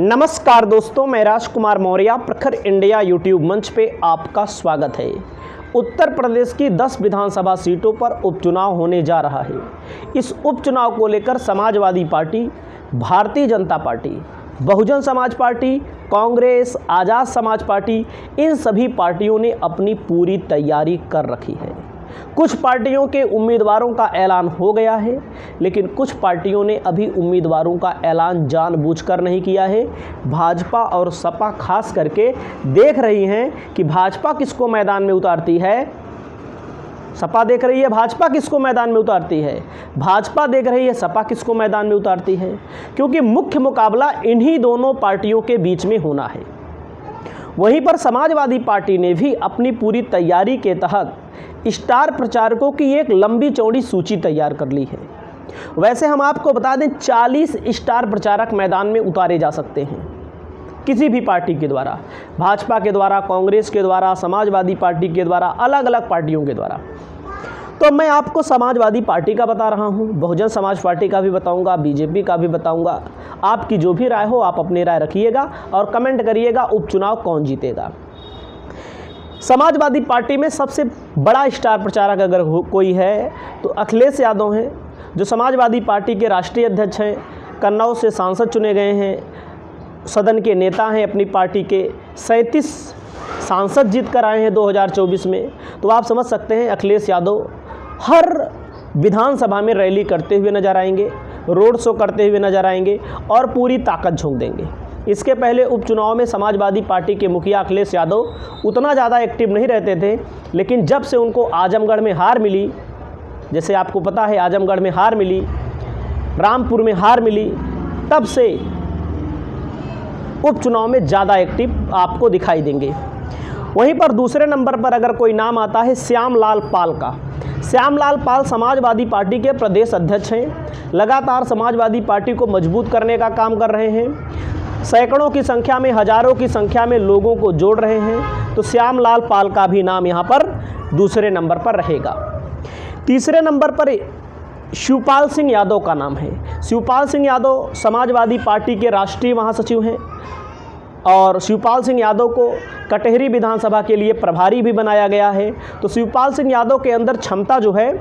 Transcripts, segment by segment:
नमस्कार दोस्तों, मैं राजकुमार मौर्य प्रखर इंडिया यूट्यूब मंच पे आपका स्वागत है। उत्तर प्रदेश की 10 विधानसभा सीटों पर उपचुनाव होने जा रहा है। इस उपचुनाव को लेकर Samajwadi party, Bharatiya Janata party, Bahujan Samaj party, Congress, आज़ाद समाज पार्टी, इन सभी पार्टियों ने अपनी पूरी तैयारी कर रखी है। कुछ पार्टियों के उम्मीदवारों का ऐलान हो गया है, लेकिन कुछ पार्टियों ने अभी उम्मीदवारों का ऐलान जानबूझकर नहीं किया है। भाजपा और सपा खास करके देख रही हैं कि भाजपा किसको मैदान में उतारती है। सपा देख रही है भाजपा किसको मैदान में उतारती है, भाजपा देख रही है सपा किसको मैदान में उतारती है, क्योंकि मुख्य मुकाबला इन्हीं दोनों पार्टियों के बीच में होना है। वहीं पर समाजवादी पार्टी ने भी अपनी पूरी तैयारी के तहत स्टार प्रचारकों की एक लंबी चौड़ी सूची तैयार कर ली है। वैसे हम आपको बता दें 40 स्टार प्रचारक मैदान में उतारे जा सकते हैं किसी भी पार्टी के द्वारा, भाजपा के द्वारा, कांग्रेस के द्वारा, समाजवादी पार्टी के द्वारा, अलग अलग पार्टियों के द्वारा। तो मैं आपको समाजवादी पार्टी का बता रहा हूं, बहुजन समाज पार्टी का भी बताऊंगा, बीजेपी का भी बताऊंगा। आपकी जो भी राय हो आप अपनी राय रखिएगा और कमेंट करिएगा उपचुनाव कौन जीतेगा। समाजवादी पार्टी में सबसे बड़ा स्टार प्रचारक अगर कोई है तो अखिलेश यादव हैं, जो समाजवादी पार्टी के राष्ट्रीय अध्यक्ष हैं, कन्नौज से सांसद चुने गए हैं, सदन के नेता हैं, अपनी पार्टी के 37 सांसद जीत कर आए हैं 2024 में। तो आप समझ सकते हैं अखिलेश यादव हर विधानसभा में रैली करते हुए नजर आएंगे, रोड शो करते हुए नजर आएंगे और पूरी ताकत झोंक देंगे। इसके पहले उपचुनाव में समाजवादी पार्टी के मुखिया अखिलेश यादव उतना ज़्यादा एक्टिव नहीं रहते थे, लेकिन जब से उनको आजमगढ़ में हार मिली, जैसे आपको पता है आजमगढ़ में हार मिली, रामपुर में हार मिली, तब से उपचुनाव में ज़्यादा एक्टिव आपको दिखाई देंगे। वहीं पर दूसरे नंबर पर अगर कोई नाम आता है श्यामलाल पाल का। श्यामलाल पाल समाजवादी पार्टी के प्रदेश अध्यक्ष हैं, लगातार समाजवादी पार्टी को मजबूत करने का काम कर रहे हैं, सैकड़ों की संख्या में, हजारों की संख्या में लोगों को जोड़ रहे हैं। तो श्यामलाल पाल का भी नाम यहाँ पर दूसरे नंबर पर रहेगा। तीसरे नंबर पर शिवपाल सिंह यादव का नाम है। शिवपाल सिंह यादव समाजवादी पार्टी के राष्ट्रीय महासचिव हैं और शिवपाल सिंह यादव को कटहरी विधानसभा के लिए प्रभारी भी बनाया गया है। तो शिवपाल सिंह यादव के अंदर क्षमता जो है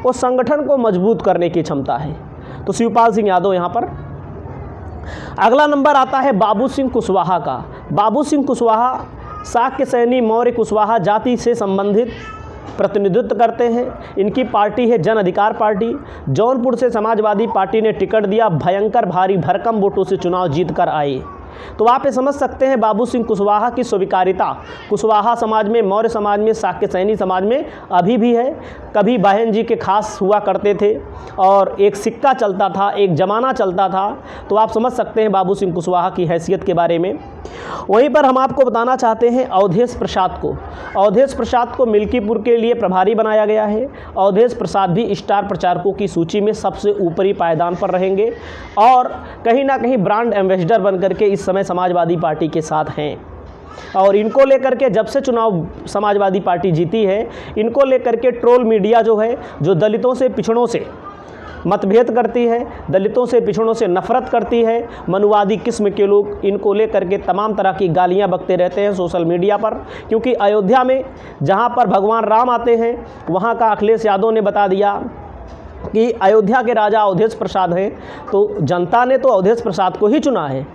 वो संगठन को मजबूत करने की क्षमता है। तो शिवपाल सिंह यादव यहाँ पर। अगला नंबर आता है बाबू सिंह कुशवाहा का। बाबू सिंह कुशवाहा शाक्य सैनी मौर्य कुशवाहा जाति से संबंधित प्रतिनिधित्व करते हैं। इनकी पार्टी है जन अधिकार पार्टी। जौनपुर से समाजवादी पार्टी ने टिकट दिया, भयंकर भारी भरकम वोटों से चुनाव जीत कर आए। तो आप ये समझ सकते हैं बाबू सिंह कुशवाहा की स्वीकारिता कुशवाहा समाज में, मौर्य समाज में, शाक्य सैनी समाज में अभी भी है। कभी बहन जी के खास हुआ करते थे और एक सिक्का चलता था, एक जमाना चलता था। तो आप समझ सकते हैं बाबू सिंह कुशवाहा की हैसियत के बारे में। वहीं पर हम आपको बताना चाहते हैं अवधेश प्रसाद को। अवधेश प्रसाद को मिल्कीपुर के लिए प्रभारी बनाया गया है। अवधेश प्रसाद भी स्टार प्रचारकों की सूची में सबसे ऊपरी पायदान पर रहेंगे और कहीं ना कहीं ब्रांड एम्बेसडर बन करके इस समय समाजवादी पार्टी के साथ हैं। और इनको लेकर के जब से चुनाव समाजवादी पार्टी जीती है, इनको लेकर के ट्रोल मीडिया जो है, जो दलितों से पिछड़ों से मतभेद करती है, दलितों से पिछड़ों से नफरत करती है, मनुवादी किस्म के लोग इनको लेकर के तमाम तरह की गालियां बकते रहते हैं सोशल मीडिया पर। क्योंकि अयोध्या में जहां पर भगवान राम आते हैं, वहां का अखिलेश यादव ने बता दिया कि अयोध्या के राजा अवधेश प्रसाद हैं। तो जनता ने तो अवधेश प्रसाद को ही चुना है,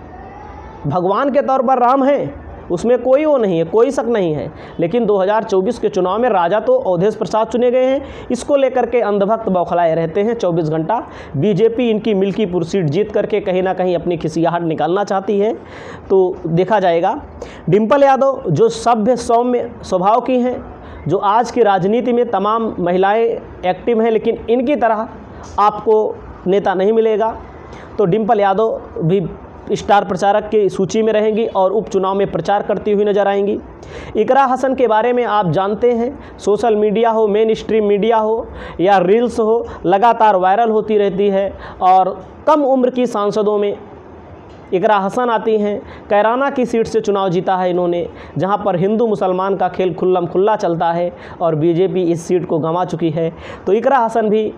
भगवान के तौर पर राम है, उसमें कोई वो नहीं है, कोई शक नहीं है। लेकिन 2024 के चुनाव में राजा तो अवधेश प्रसाद चुने गए हैं। इसको लेकर के अंधभक्त बौखलाए रहते हैं 24 घंटा। बीजेपी इनकी मिल्कीपुर सीट जीत करके कहीं ना कहीं अपनी खिसियाहट निकालना चाहती है, तो देखा जाएगा। डिम्पल यादव जो सभ्य सौम्य स्वभाव की हैं, जो आज की राजनीति में तमाम महिलाएं एक्टिव हैं, लेकिन इनकी तरह आपको नेता नहीं मिलेगा। तो डिम्पल यादव भी स्टार प्रचारक की सूची में रहेंगी और उपचुनाव में प्रचार करती हुई नजर आएंगी। इकरा हसन के बारे में आप जानते हैं, सोशल मीडिया हो, मेन स्ट्रीम मीडिया हो या रील्स हो, लगातार वायरल होती रहती है और कम उम्र की सांसदों में इकरा हसन आती हैं। कैराना की सीट से चुनाव जीता है इन्होंने, जहां पर हिंदू मुसलमान का खेल खुल्लम खुल्ला चलता है और बीजेपी इस सीट को गंवा चुकी है। तो इकरा हसन भी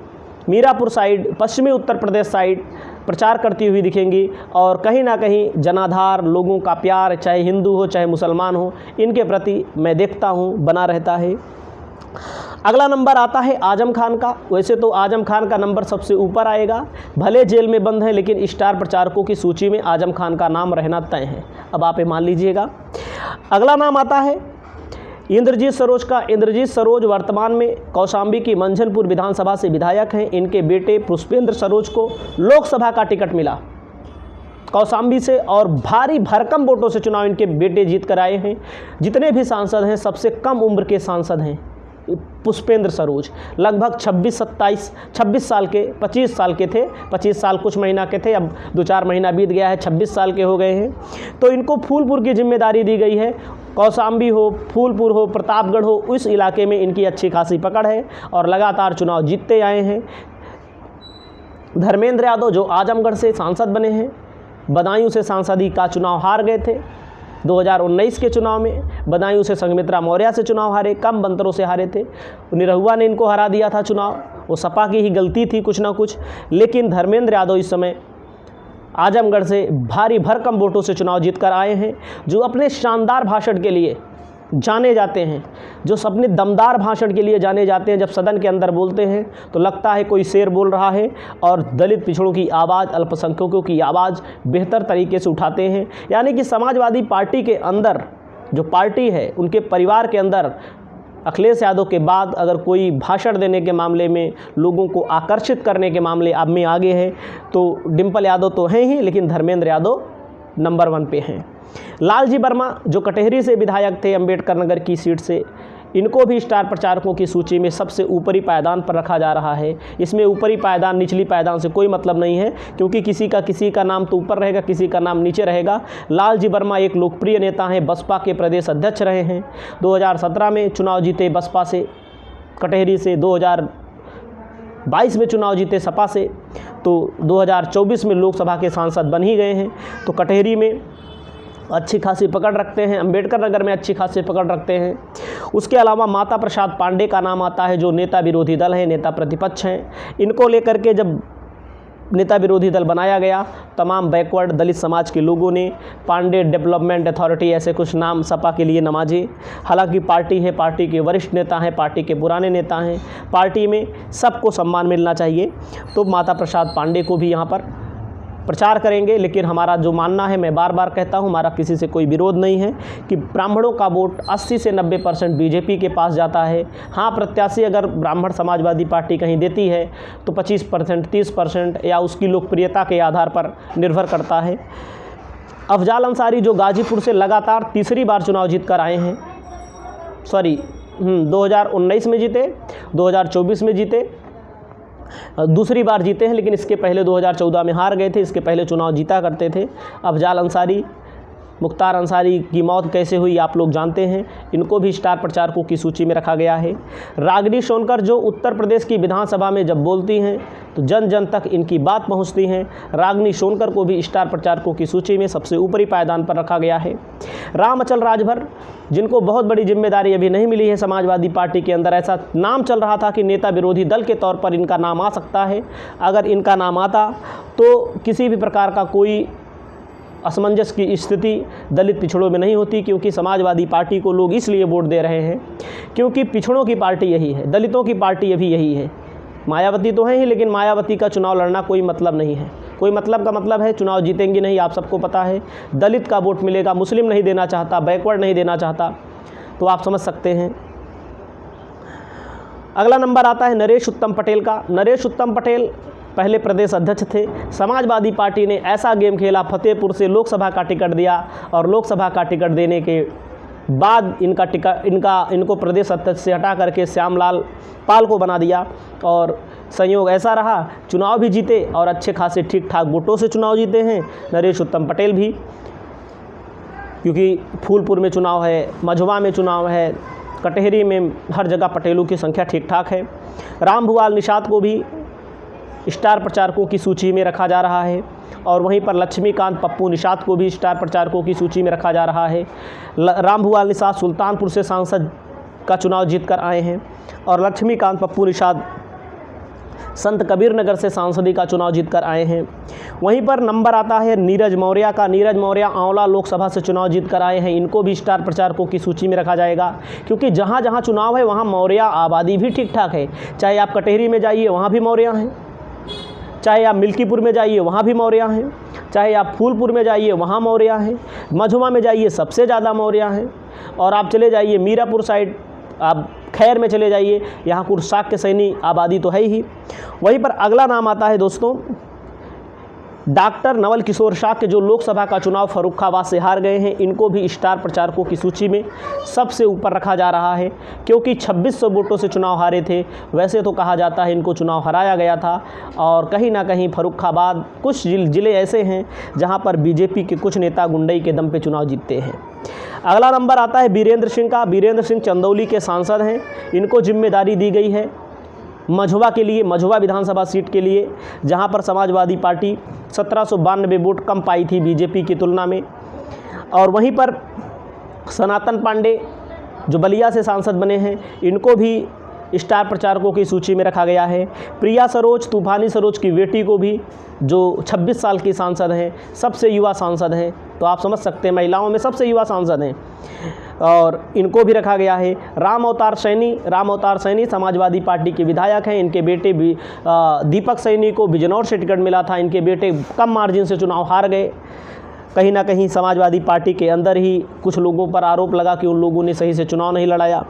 मीरापुर साइड, पश्चिमी उत्तर प्रदेश साइड प्रचार करती हुई दिखेंगी और कहीं ना कहीं जनाधार, लोगों का प्यार, चाहे हिंदू हो चाहे मुसलमान हो, इनके प्रति मैं देखता हूँ बना रहता है। अगला नंबर आता है आजम खान का। वैसे तो आजम खान का नंबर सबसे ऊपर आएगा, भले जेल में बंद है लेकिन स्टार प्रचारकों की सूची में आजम खान का नाम रहना तय है। अब आप ये मान लीजिएगा। अगला नाम आता है इंद्रजीत सरोज का। इंद्रजीत सरोज वर्तमान में कौशाम्बी की मंझनपुर विधानसभा से विधायक हैं। इनके बेटे पुष्पेंद्र सरोज को लोकसभा का टिकट मिला कौशाम्बी से और भारी भरकम वोटों से चुनाव इनके बेटे जीत कर आए हैं। जितने भी सांसद हैं सबसे कम उम्र के सांसद हैं पुष्पेंद्र सरोज, लगभग 26 साल के 25 साल के थे, 25 साल कुछ महीना के थे, अब 2-4 महीना बीत गया है, 26 साल के हो गए हैं। तो इनको फूलपुर की जिम्मेदारी दी गई है। कौशाम्बी हो, फूलपुर हो, प्रतापगढ़ हो, उस इलाके में इनकी अच्छी खासी पकड़ है और लगातार चुनाव जीतते आए हैं। धर्मेंद्र यादव जो आजमगढ़ से सांसद बने हैं, बदायूं से सांसदी का चुनाव हार गए थे 2019 के चुनाव में। बदायूं से संघमित्रा मौर्य से चुनाव हारे, कम बंतरों से हारे थे। निरहुआ ने इनको हरा दिया था चुनाव, वो सपा की ही गलती थी कुछ ना कुछ। लेकिन धर्मेंद्र यादव इस समय आजमगढ़ से भारी भरकम वोटों से चुनाव जीतकर आए हैं, जो अपने शानदार भाषण के लिए जाने जाते हैं, जो अपने दमदार भाषण के लिए जाने जाते हैं। जब सदन के अंदर बोलते हैं तो लगता है कोई शेर बोल रहा है और दलित पिछड़ों की आवाज़, अल्पसंख्यकों की आवाज़ बेहतर तरीके से उठाते हैं। यानी कि समाजवादी पार्टी के अंदर जो पार्टी है, उनके परिवार के अंदर अखिलेश यादव के बाद अगर कोई भाषण देने के मामले में, लोगों को आकर्षित करने के मामले अब में आगे है तो डिम्पल यादव तो हैं ही, लेकिन धर्मेंद्र यादव नंबर 1 पे हैं। लालजी वर्मा जो कटहरी से विधायक थे अंबेडकर नगर की सीट से, इनको भी स्टार प्रचारकों की सूची में सबसे ऊपरी पायदान पर रखा जा रहा है। इसमें ऊपरी पायदान निचली पायदान से कोई मतलब नहीं है, क्योंकि किसी का नाम तो ऊपर रहेगा, किसी का नाम नीचे रहेगा। लालजी वर्मा एक लोकप्रिय नेता हैं, बसपा के प्रदेश अध्यक्ष रहे हैं। 2017 में चुनाव जीते बसपा से कटहरी से, 2022 में चुनाव जीते सपा से, तो 2024 में लोकसभा के सांसद बन ही गए हैं। तो कटहरी में अच्छी खासी पकड़ रखते हैं, अंबेडकर नगर में अच्छी खासी पकड़ रखते हैं। उसके अलावा माता प्रसाद पांडे का नाम आता है, जो नेता विरोधी दल है, नेता प्रतिपक्ष हैं। इनको लेकर के जब नेता विरोधी दल बनाया गया, तमाम बैकवर्ड दलित समाज के लोगों ने पांडे डेवलपमेंट अथॉरिटी ऐसे कुछ नाम सपा के लिए नवाजे। हालांकि पार्टी है, पार्टी के वरिष्ठ नेता हैं, पार्टी के पुराने नेता हैं, पार्टी में सबको सम्मान मिलना चाहिए। तो माता प्रसाद पांडे को भी यहाँ पर प्रचार करेंगे। लेकिन हमारा जो मानना है, मैं बार बार कहता हूँ, हमारा किसी से कोई विरोध नहीं है कि ब्राह्मणों का वोट 80 से 90% बीजेपी के पास जाता है। हाँ, प्रत्याशी अगर ब्राह्मण समाजवादी पार्टी कहीं देती है तो 25%, 30% या उसकी लोकप्रियता के आधार पर निर्भर करता है। अफजाल अंसारी जो गाजीपुर से लगातार तीसरी बार चुनाव जीत कर आए हैं, 2019 में जीते, 2024 में जीते, दूसरी बार जीते हैं, लेकिन इसके पहले 2014 में हार गए थे। इसके पहले चुनाव जीता करते थे अफजाल अंसारी। मुख्तार अंसारी की मौत कैसे हुई आप लोग जानते हैं, इनको भी स्टार प्रचारकों की सूची में रखा गया है। रागिनी सोनकर जो उत्तर प्रदेश की विधानसभा में जब बोलती हैं तो जन जन तक इनकी बात पहुंचती है। रागिनी सोनकर को भी स्टार प्रचारकों की सूची में सबसे ऊपरी पायदान पर रखा गया है। राम अचल राजभर, जिनको बहुत बड़ी जिम्मेदारी अभी नहीं मिली है समाजवादी पार्टी के अंदर, ऐसा नाम चल रहा था कि नेता विरोधी दल के तौर पर इनका नाम आ सकता है। अगर इनका नाम आता तो किसी भी प्रकार का कोई असमंजस की स्थिति दलित पिछड़ों में नहीं होती, क्योंकि समाजवादी पार्टी को लोग इसलिए वोट दे रहे हैं क्योंकि पिछड़ों की पार्टी यही है, दलितों की पार्टी अभी यही है। मायावती तो है ही, लेकिन मायावती का चुनाव लड़ना कोई मतलब नहीं है। कोई मतलब का मतलब है चुनाव जीतेंगी नहीं, आप सबको पता है। दलित का वोट मिलेगा, मुस्लिम नहीं देना चाहता, बैकवर्ड नहीं देना चाहता, तो आप समझ सकते हैं। अगला नंबर आता है नरेश उत्तम पटेल का। नरेश उत्तम पटेल पहले प्रदेश अध्यक्ष थे। समाजवादी पार्टी ने ऐसा गेम खेला, फतेहपुर से लोकसभा का टिकट दिया और लोकसभा का टिकट देने के बाद इनको प्रदेश अध्यक्ष से हटा करके श्यामलाल पाल को बना दिया और संयोग ऐसा रहा, चुनाव भी जीते और अच्छे खासे ठीक ठाक वोटों से चुनाव जीते हैं नरेश उत्तम पटेल भी, क्योंकि फूलपुर में चुनाव है, मझवा में चुनाव है, कटहरी में हर जगह पटेलों की संख्या ठीक ठाक है। रामभुवाल निषाद को भी स्टार प्रचारकों की सूची में रखा जा रहा है और वहीं पर लक्ष्मीकांत पप्पू निषाद को भी स्टार प्रचारकों की सूची में रखा जा रहा है। रामभुवाल निषाद सुल्तानपुर से सांसद का चुनाव जीत कर आए हैं और लक्ष्मीकांत पप्पू निषाद संत कबीर नगर से सांसदी का चुनाव जीतकर आए हैं। वहीं पर नंबर आता है नीरज मौर्य का। नीरज मौर्य आंवला लोकसभा से चुनाव जीतकर आए हैं। इनको भी स्टार प्रचारकों की सूची में रखा जाएगा, क्योंकि जहाँ जहाँ चुनाव है वहाँ मौर्य आबादी भी ठीक ठाक है। चाहे आप कटेहरी में जाइए वहाँ भी मौर्य हैं, चाहे आप मिल्कीपुर में जाइए वहाँ भी मौर्य हैं, चाहे आप फूलपुर में जाइए वहाँ मौर्य हैं, मझुआ में जाइए सबसे ज़्यादा मौर्य हैं, और आप चले जाइए मीरापुर साइड, आप खैर में चले जाइए, यहाँ कुछ शाक्य सैनी आबादी तो है ही। वहीं पर अगला नाम आता है दोस्तों डॉक्टर नवल किशोर शाक्य, जो लोकसभा का चुनाव फर्रुखाबाद से हार गए हैं। इनको भी स्टार प्रचारकों की सूची में सबसे ऊपर रखा जा रहा है, क्योंकि 2600 वोटों से चुनाव हारे थे। वैसे तो कहा जाता है इनको चुनाव हराया गया था, और कहीं ना कहीं फर्रुखाबाद कुछ जिले ऐसे हैं जहां पर बीजेपी के कुछ नेता गुंडई के दम पे चुनाव जीतते हैं। अगला नंबर आता है वीरेंद्र सिंह का। वीरेंद्र सिंह चंदौली के सांसद हैं। इनको जिम्मेदारी दी गई है मझुआ के लिए, मझुआ विधानसभा सीट के लिए, जहां पर समाजवादी पार्टी 1792 वोट कम पाई थी बीजेपी की तुलना में। और वहीं पर सनातन पांडे जो बलिया से सांसद बने हैं, इनको भी स्टार प्रचारकों की सूची में रखा गया है। प्रिया सरोज, तूफानी सरोज की बेटी को भी, जो 26 साल की सांसद हैं, सबसे युवा सांसद हैं, तो आप समझ सकते हैं महिलाओं में सबसे युवा सांसद हैं, और इनको भी रखा गया है। राम अवतार सैनी समाजवादी पार्टी के विधायक हैं। इनके बेटे भी दीपक सैनी को बिजनौर से टिकट मिला था। इनके बेटे कम मार्जिन से चुनाव हार गए। कहीं ना कहीं समाजवादी पार्टी के अंदर ही कुछ लोगों पर आरोप लगा कि उन लोगों ने सही से चुनाव नहीं लड़ाया।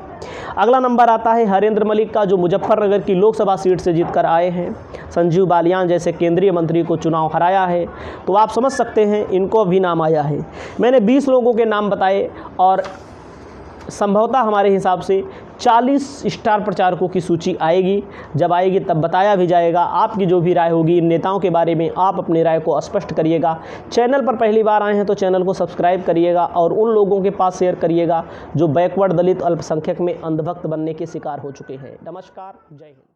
अगला नंबर आता है हरेंद्र मलिक का, जो मुजफ्फरनगर की लोकसभा सीट से जीतकर आए हैं। संजीव बालियान जैसे केंद्रीय मंत्री को चुनाव हराया है, तो आप समझ सकते हैं इनको भी नाम आया है। मैंने 20 लोगों के नाम बताए, और संभवतः हमारे हिसाब से 40 स्टार प्रचारकों की सूची आएगी। जब आएगी तब बताया भी जाएगा। आपकी जो भी राय होगी इन नेताओं के बारे में, आप अपनी राय को स्पष्ट करिएगा। चैनल पर पहली बार आए हैं तो चैनल को सब्सक्राइब करिएगा, और उन लोगों के पास शेयर करिएगा जो बैकवर्ड, दलित, अल्पसंख्यक में अंधभक्त बनने के शिकार हो चुके हैं। नमस्कार, जय हिंद।